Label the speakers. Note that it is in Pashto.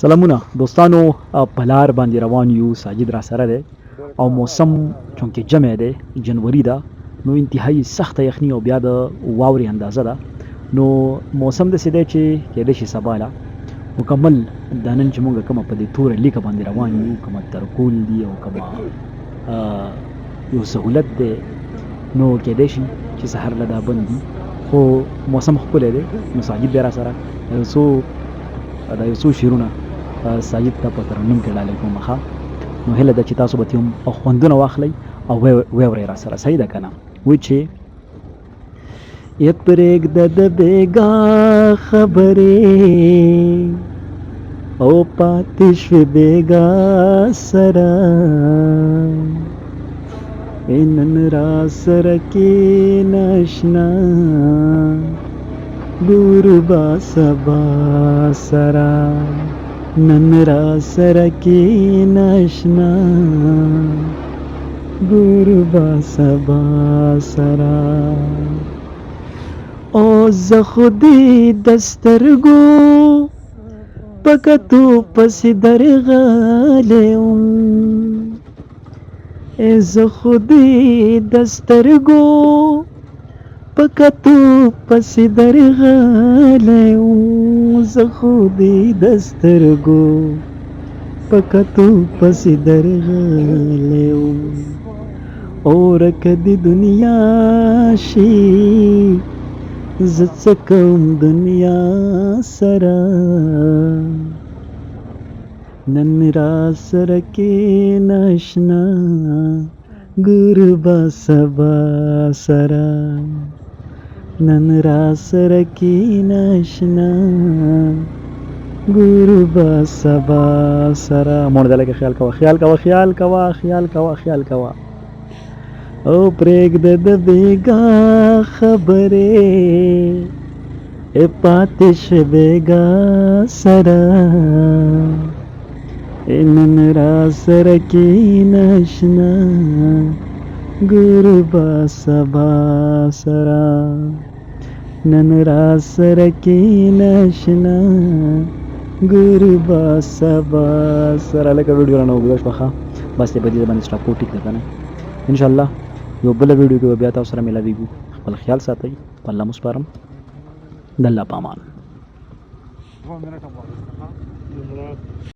Speaker 1: سلامونه دوستانو، په لار باندې روان یو. ساجد را سره دی او موسم چونکې جمع دی، جنوري ده، نو انتهایی سخته یخني او بیا د واورې اندازه ده. نو موسم داسې دی چې کېدای شي سبا له مکمل دا نن چې مونږ کومه په دې توره لیکه باندې روان یو، کومه ترکول دي او کومه یو سهولت دی، نو کېدای شي چې سهار له دا بند دي، خو موسم ښکلی دی. نو ساجد دی را سره دا یو څو شعرونه ساجد ته په ترنم کې ډالۍ کوم ښه. نو هیله ده چې تاسو به هم خوندونه واخلئ او ویورئ را سره. صحیح ده که نه؟ وایي چې یه پرېږده د بېګا خبرې او پاتې شوې بېګا سره، نن را سره کښېنه اشنا ګورو به سبا سره، نن را سره کښېنه اشنا ګورو به سبا سره. او زه خو دې د سترګو په کتو پسې درغلی وم، زه خو دې د سترګو په کتو پسې درغلی وم، زه خو دې د سترګو په کتو پسې درغلی وم. اورکه د دنیا شي زه څه کوم دنیا سره، نن را سره کښېنه اشنا ګورو به سبا سره، نن را سره کښېنه اشنا ګورو به سبا سره. مور دې لکه خیال کوه، خیال کوه، خیال کوه، خیال کوه، خیال کوه. او پرېږده د بېګا خبرې پاتې شوې بېګا سره، نن را سره کښېنه اشنا ګورو به سبا سره، نن را سره کښېنه اشنا ګورو به سبا سره. لکه ویډیو رانه اوږده شوه ښه، بس دې په دې باندې سټاپ کوو. ټیک ده که نه؟ انشاءالله یو بله ویډیو کې به بیا تاسو سره میلاویږو. خپل خیال ساتئ، په الله مو سپارم. د الله په امان.